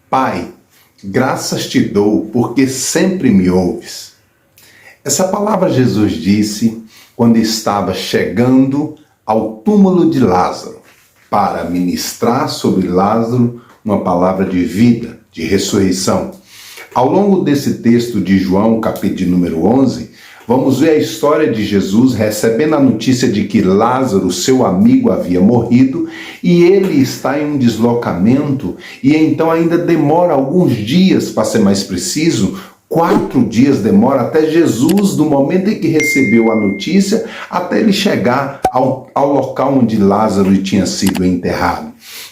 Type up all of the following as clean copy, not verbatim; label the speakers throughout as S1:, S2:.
S1: Pai, graças te dou porque sempre me ouves. Essa palavra Jesus disse quando estava chegando ao túmulo de Lázaro para ministrar sobre Lázaro uma palavra de vida, de ressurreição. Ao longo desse texto de João, capítulo de número 11, vamos ver a história de Jesus recebendo a notícia de que Lázaro, seu amigo, havia morrido e ele está em um deslocamento e então ainda demora alguns dias, para ser mais preciso, 4 dias demora até Jesus, do momento em que recebeu a notícia, até ele chegar ao local onde Lázaro tinha sido enterrado.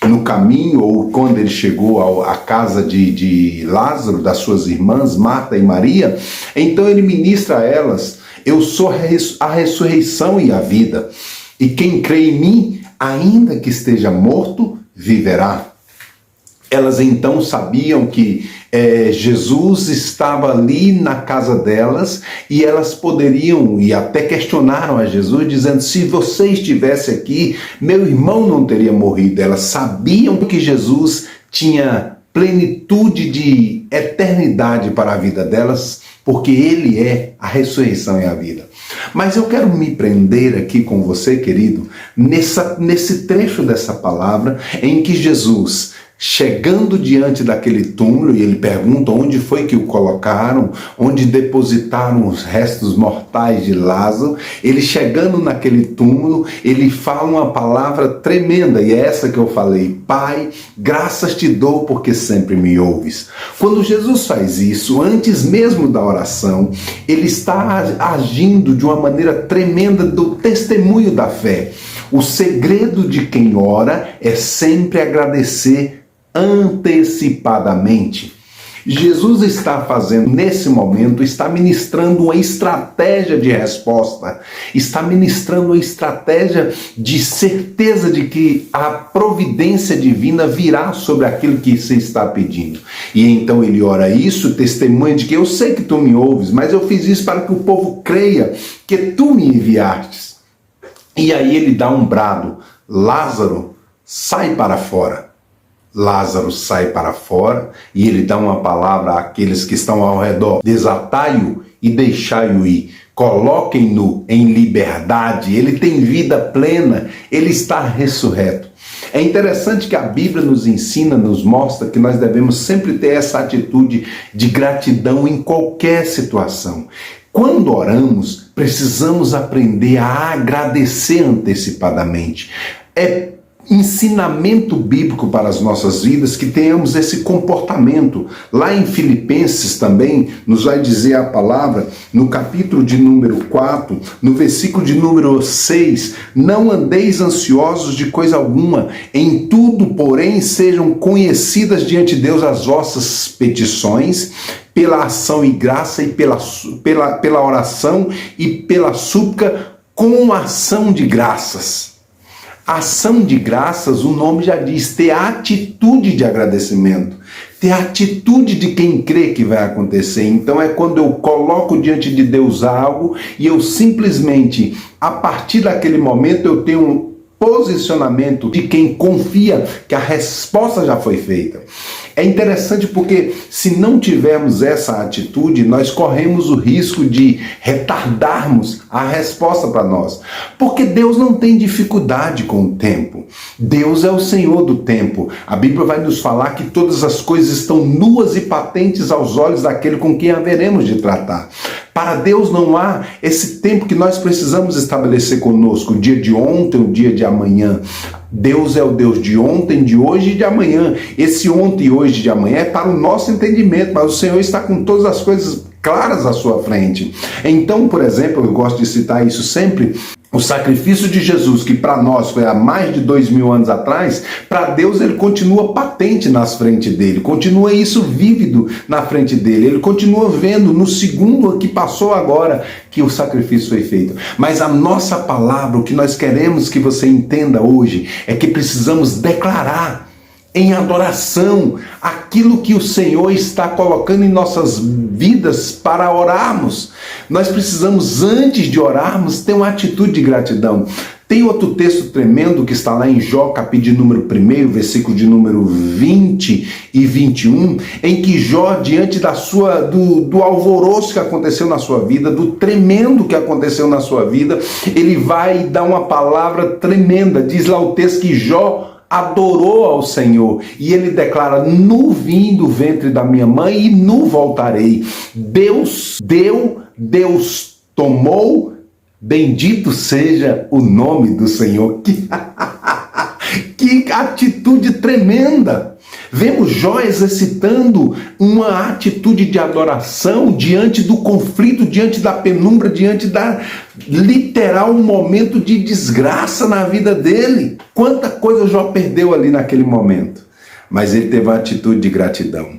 S1: No caminho, ou quando ele chegou à casa de Lázaro, das suas irmãs, Marta e Maria, então ele ministra a elas: eu sou a ressurreição e a vida, e quem crê em mim, ainda que esteja morto, viverá. Elas então sabiam que Jesus estava ali na casa delas e elas poderiam, e até questionaram a Jesus, dizendo: se você estivesse aqui, meu irmão não teria morrido. Elas sabiam que Jesus tinha plenitude de eternidade para a vida delas, porque Ele é a ressurreição e a vida. Mas eu quero me prender aqui com você, querido, nesse trecho dessa palavra em que Jesus, chegando diante daquele túmulo, e ele pergunta onde foi que o colocaram, onde depositaram os restos mortais de Lázaro. Ele chegando naquele túmulo, ele fala uma palavra tremenda, e é essa que eu falei: Pai, graças te dou porque sempre me ouves. Quando Jesus faz isso, antes mesmo da oração, ele está agindo de uma maneira tremenda do testemunho da fé. O segredo de quem ora é sempre agradecer antecipadamente. Jesus está fazendo, nesse momento, está ministrando uma estratégia de resposta, está ministrando uma estratégia de certeza de que a providência divina virá sobre aquilo que você está pedindo. E então ele ora isso, testemunha de que eu sei que tu me ouves, mas eu fiz isso para que o povo creia que tu me enviastes. E aí ele dá um brado: Lázaro, sai para fora. Lázaro sai para fora e ele dá uma palavra àqueles que estão ao redor: desatai-o e deixai-o ir. Coloquem-no em liberdade. Ele tem vida plena, ele está ressurreto. É interessante que a Bíblia nos ensina, nos mostra que nós devemos sempre ter essa atitude de gratidão em qualquer situação. Quando oramos, precisamos aprender a agradecer antecipadamente. É ensinamento bíblico para as nossas vidas que tenhamos esse comportamento. Lá em Filipenses também nos vai dizer a palavra, no capítulo de número 4, no versículo de número 6, não andeis ansiosos de coisa alguma, em tudo, porém, sejam conhecidas diante de Deus as vossas petições, pela ação e graça e pela oração e pela súplica com ação de graças. Ação de graças, o nome já diz, ter atitude de agradecimento, ter atitude de quem crê que vai acontecer. Então é quando eu coloco diante de Deus algo e eu simplesmente, a partir daquele momento, eu tenho um posicionamento de quem confia que a resposta já foi feita. É interessante porque se não tivermos essa atitude, nós corremos o risco de retardarmos a resposta para nós. Porque Deus não tem dificuldade com o tempo. Deus é o Senhor do tempo. A Bíblia vai nos falar que todas as coisas estão nuas e patentes aos olhos daquele com quem haveremos de tratar. Para Deus não há esse tempo que nós precisamos estabelecer conosco, o dia de ontem, o dia de amanhã. Deus é o Deus de ontem, de hoje e de amanhã. Esse ontem, hoje e de amanhã é para o nosso entendimento, mas o Senhor está com todas as coisas claras à sua frente. Então, por exemplo, eu gosto de citar isso sempre, o sacrifício de Jesus, que para nós foi há mais de 2000 anos atrás, para Deus ele continua patente nas frente dele, continua isso vívido na frente dele, ele continua vendo no segundo que passou agora que o sacrifício foi feito. Mas a nossa palavra, o que nós queremos que você entenda hoje, é que precisamos declarar em adoração aquilo que o Senhor está colocando em nossas vidas para orarmos. Nós precisamos, antes de orarmos, ter uma atitude de gratidão. Tem outro texto tremendo que está lá em Jó, capítulo de número 1, versículo de número 20 e 21, em que Jó, diante do alvoroço que aconteceu na sua vida, do tremendo que aconteceu na sua vida, ele vai dar uma palavra tremenda. Diz lá o texto que Jó adorou ao Senhor, e ele declara: nu vim do ventre da minha mãe e nu voltarei. Deus deu, Deus tomou, bendito seja o nome do Senhor. Que atitude tremenda! Vemos Jó exercitando uma atitude de adoração diante do conflito, diante da penumbra, diante da literal momento de desgraça na vida dele. Quanta coisa Jó perdeu ali naquele momento. Mas ele teve uma atitude de gratidão.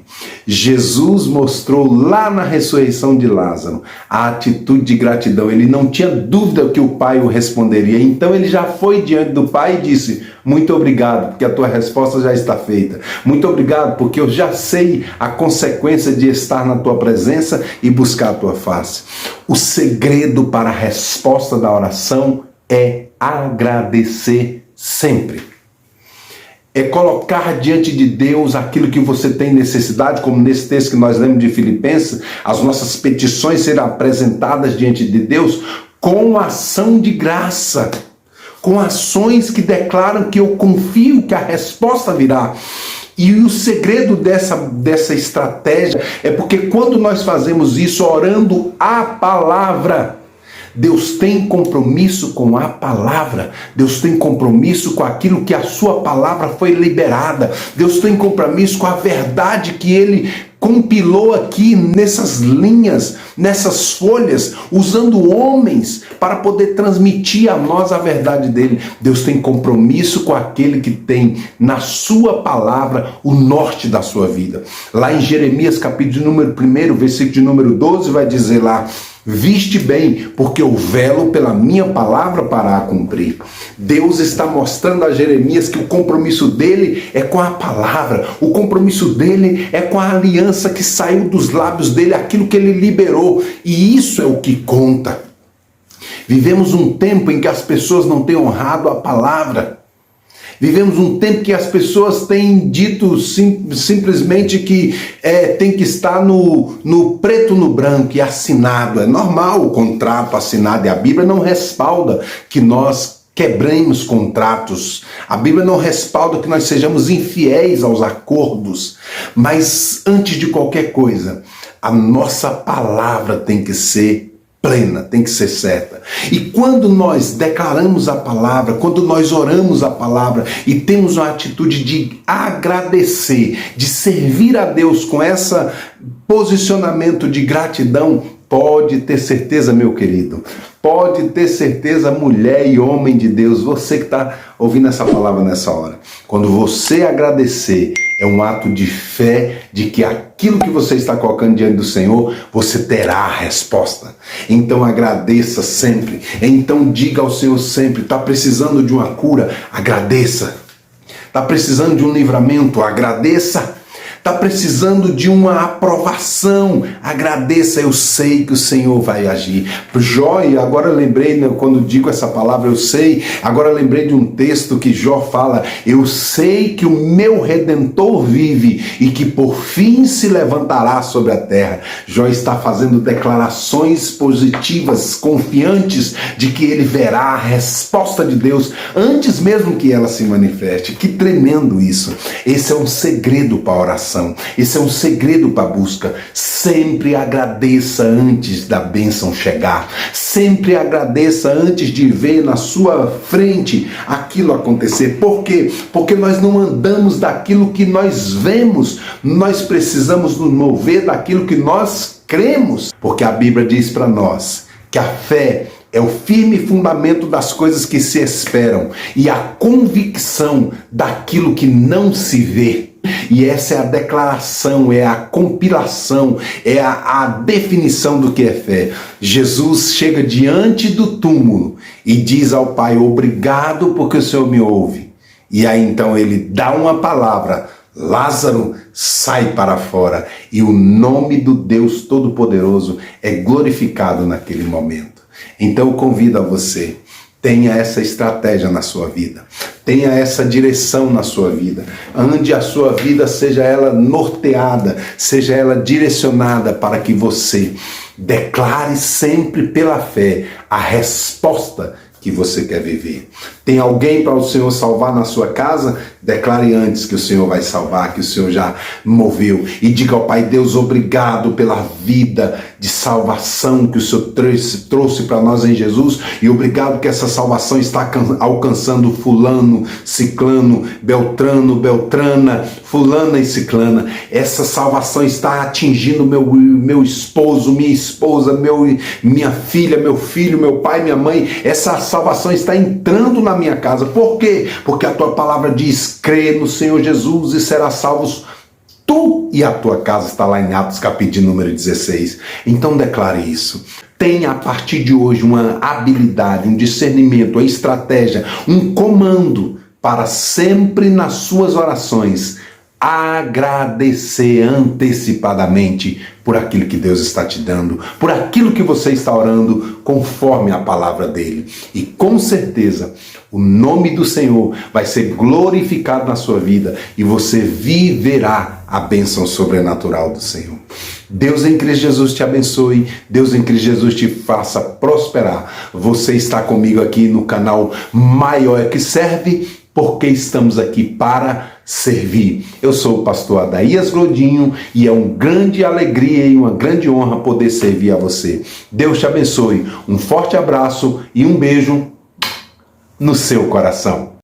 S1: Jesus mostrou lá na ressurreição de Lázaro a atitude de gratidão. Ele não tinha dúvida que o Pai o responderia. Então ele já foi diante do Pai e disse: muito obrigado, porque a tua resposta já está feita. Muito obrigado, porque eu já sei a consequência de estar na tua presença e buscar a tua face. O segredo para a resposta da oração é agradecer sempre. É colocar diante de Deus aquilo que você tem necessidade, como nesse texto que nós lemos de Filipenses, as nossas petições serão apresentadas diante de Deus com ação de graça, com ações que declaram que eu confio que a resposta virá. E o segredo dessa estratégia é porque quando nós fazemos isso orando a palavra, Deus tem compromisso com a palavra. Deus tem compromisso com aquilo que a sua palavra foi liberada. Deus tem compromisso com a verdade que Ele compilou aqui nessas linhas, nessas folhas, usando homens para poder transmitir a nós a verdade dele. Deus tem compromisso com aquele que tem na sua palavra o norte da sua vida. Lá em Jeremias, capítulo de número 1, versículo de número 12, vai dizer lá: viste bem, porque eu velo pela minha palavra para a cumprir. Deus está mostrando a Jeremias que o compromisso dele é com a palavra, o compromisso dele é com a aliança que saiu dos lábios dele, aquilo que ele liberou, e isso é o que conta. Vivemos um tempo em que as pessoas não têm honrado a palavra. Vivemos um tempo que as pessoas têm dito simplesmente que tem que estar no preto no branco e assinado. É normal o contrato assinado, e a Bíblia não respalda que nós quebremos contratos. A Bíblia não respalda que nós sejamos infiéis aos acordos. Mas antes de qualquer coisa, a nossa palavra tem que ser plena, tem que ser certa. E quando nós declaramos a palavra, quando nós oramos a palavra e temos uma atitude de agradecer, de servir a Deus com esse posicionamento de gratidão, pode ter certeza, meu querido, pode ter certeza, mulher e homem de Deus, você que está ouvindo essa palavra nessa hora, quando você agradecer, é um ato de fé de que aquilo que você está colocando diante do Senhor, você terá a resposta. Então agradeça sempre. Então diga ao Senhor sempre: está precisando de uma cura? Agradeça. Está precisando de um livramento? Agradeça. Está precisando de uma aprovação? Agradeça, eu sei que o Senhor vai agir. Jó, e agora eu lembrei, quando digo essa palavra, eu sei, agora eu lembrei de um texto que Jó fala: eu sei que o meu Redentor vive e que por fim se levantará sobre a terra. Jó está fazendo declarações positivas, confiantes de que ele verá a resposta de Deus antes mesmo que ela se manifeste. Que tremendo isso! Esse é um segredo para a oração. Esse é um segredo para a busca. Sempre agradeça antes da bênção chegar. Sempre agradeça antes de ver na sua frente aquilo acontecer. Por quê? Porque nós não andamos daquilo que nós vemos. Nós precisamos nos mover daquilo que nós cremos. Porque a Bíblia diz para nós que a fé é o firme fundamento das coisas que se esperam e a convicção daquilo que não se vê. E essa é a declaração, é a compilação, é a definição do que é fé. Jesus chega diante do túmulo e diz ao Pai: obrigado porque o Senhor me ouve. E aí então ele dá uma palavra: Lázaro, sai para fora. E o nome do Deus Todo-Poderoso é glorificado naquele momento. Então eu convido a você: Tenha essa estratégia na sua vida. Tenha essa direção na sua vida. Ande a sua vida, seja ela norteada, seja ela direcionada para que você declare sempre pela fé a resposta que você quer viver. Tem alguém para o Senhor salvar na sua casa? Declare antes que o Senhor vai salvar, que o Senhor já moveu. E diga ao Pai Deus, obrigado pela vida de salvação que o Senhor trouxe para nós em Jesus. E obrigado que essa salvação está alcançando fulano, ciclano, beltrano, beltrana, fulana e ciclana. Essa salvação está atingindo meu esposo, minha esposa, minha filha, meu filho, meu pai, minha mãe. Essa salvação está entrando na minha casa. Por quê? Porque a tua palavra diz: crê no Senhor Jesus e serás salvos tu e a tua casa. Está lá em Atos capítulo número 16. Então declare isso. Tenha a partir de hoje uma habilidade, um discernimento, uma estratégia, um comando para sempre nas suas orações agradecer antecipadamente por aquilo que Deus está te dando, por aquilo que você está orando, conforme a palavra dele. E com certeza, o nome do Senhor vai ser glorificado na sua vida e você viverá a bênção sobrenatural do Senhor. Deus em Cristo Jesus te abençoe, Deus em Cristo Jesus te faça prosperar. Você está comigo aqui no canal Maior é que Serve, porque estamos aqui para servir. Eu sou o pastor Adaías Godinho e é uma grande alegria e uma grande honra poder servir a você. Deus te abençoe. Um forte abraço e um beijo no seu coração.